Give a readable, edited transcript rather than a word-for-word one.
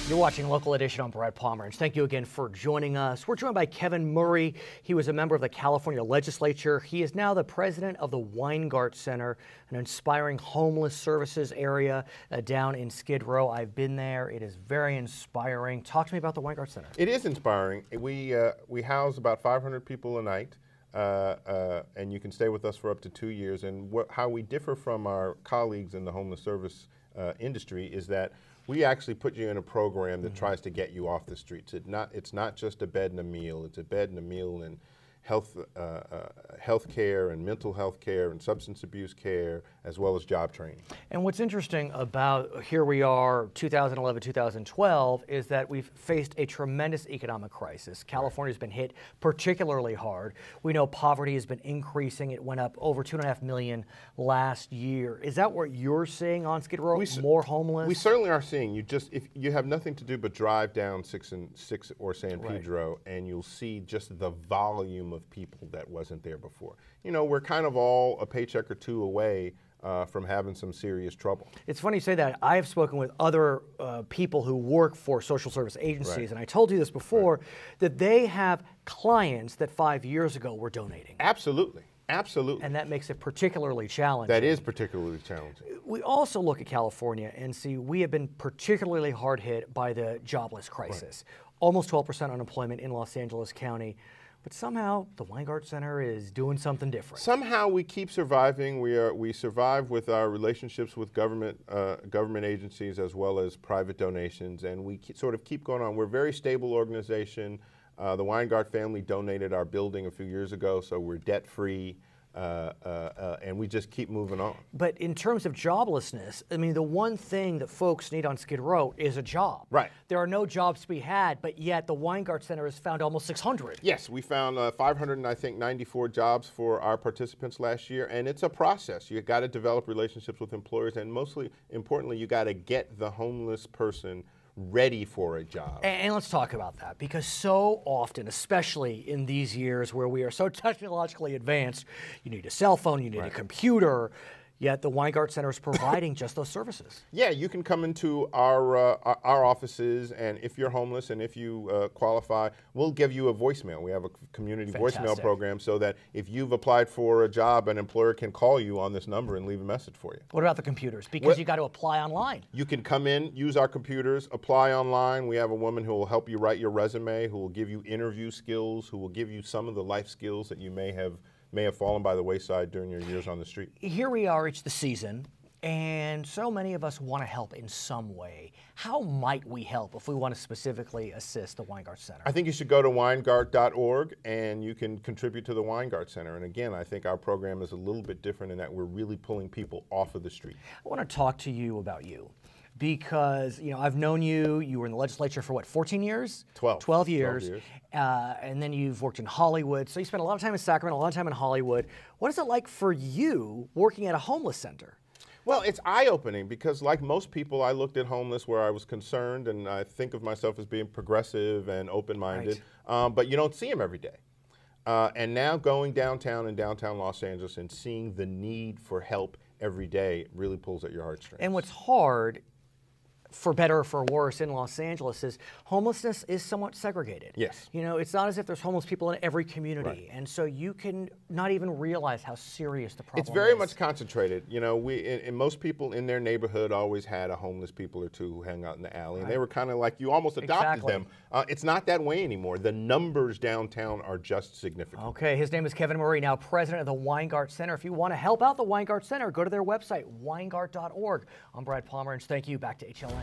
You're watching Local Edition on Brad Pomerance. Thank you again for joining us. We're joined by Kevin Murray. He was a member of the California legislature. He is now the president of the Weingart Center, an inspiring homeless services area down in Skid Row. I've been there. It is very inspiring. Talk to me about the Weingart Center. It is inspiring. We house about 500 people a night, and you can stay with us for up to 2 years. And how we differ from our colleagues in the homeless service industry is that we actually put you in a program that tries to get you off the streets. It's not just a bed and a meal. It's a bed and a meal and health care and mental health care and substance abuse care, as well as job training. And what's interesting about here we are, 2011, 2012, is that we've faced a tremendous economic crisis. California's been hit particularly hard. We know poverty has been increasing. It went up over 2.5 million last year. Is that what you're seeing on Skid Row? More homeless? We certainly are seeing. If you have nothing to do but drive down 6 or San Pedro, and you'll see just the volume of people that wasn't there before. You know, we're kind of all a paycheck or two away from having some serious trouble. It's funny you say that. I have spoken with other people who work for social service agencies, and I told you this before, that they have clients that 5 years ago were donating. Absolutely. Absolutely. And that makes it particularly challenging. That is particularly challenging. We also look at California and see we have been particularly hard hit by the jobless crisis. Almost 12% unemployment in Los Angeles County. But somehow the Weingart Center is doing something different. Somehow we keep surviving. We survive with our relationships with government agencies as well as private donations, and we sort of keep going on. We're a very stable organization. The Weingart family donated our building a few years ago, so we're debt-free. And we just keep moving on. But in terms of joblessness, I mean, the one thing that folks need on Skid Row is a job. Right. There are no jobs to be had, but yet the Weingart Center has found almost 600. Yes, we found 594 jobs for our participants last year, and it's a process. You got to develop relationships with employers, and mostly importantly, you got to get the homeless person ready for a job. And let's talk about that, because so often, especially in these years where we are so technologically advanced, you need a cell phone, you need a computer, yet the Weingart Center is providing just those services. Yeah, you can come into our offices, and if you're homeless and if you qualify, we'll give you a voicemail. We have a community voicemail program so that if you've applied for a job, an employer can call you on this number and leave a message for you. What about the computers? Because you got to apply online. You can come in, use our computers, apply online. We have a woman who will help you write your resume, who will give you interview skills, who will give you some of the life skills that you may have fallen by the wayside during your years on the street. Here we are, it's the season, and so many of us want to help in some way. How might we help if we want to specifically assist the Weingart Center? I think you should go to weingart.org and you can contribute to the Weingart Center. And again, I think our program is a little bit different in that we're really pulling people off of the street. I want to talk to you about you. Because, you know, I've known you, you were in the legislature for what, 14 years? 12. 12 years. And then you've worked in Hollywood. So you spent a lot of time in Sacramento, a lot of time in Hollywood. What is it like for you working at a homeless center? Well, it's eye-opening because like most people, I looked at homeless where I was concerned, and I think of myself as being progressive and open-minded, but you don't see them every day. And now going downtown in downtown Los Angeles and seeing the need for help every day really pulls at your heartstrings. And what's hard, for better or for worse, in Los Angeles is homelessness is somewhat segregated. Yes. You know, it's not as if there's homeless people in every community. And so you can not even realize how serious the problem is. It's very much concentrated. You know, and most people in their neighborhood always had a homeless people or two who hang out in the alley. And they were kind of like, you almost adopted them. It's not that way anymore. The numbers downtown are just significant. Okay, his name is Kevin Murray, now president of the Weingart Center. If you want to help out the Weingart Center, go to their website, weingart.org. I'm Brad Pomerance. Thank you. Back to HLN.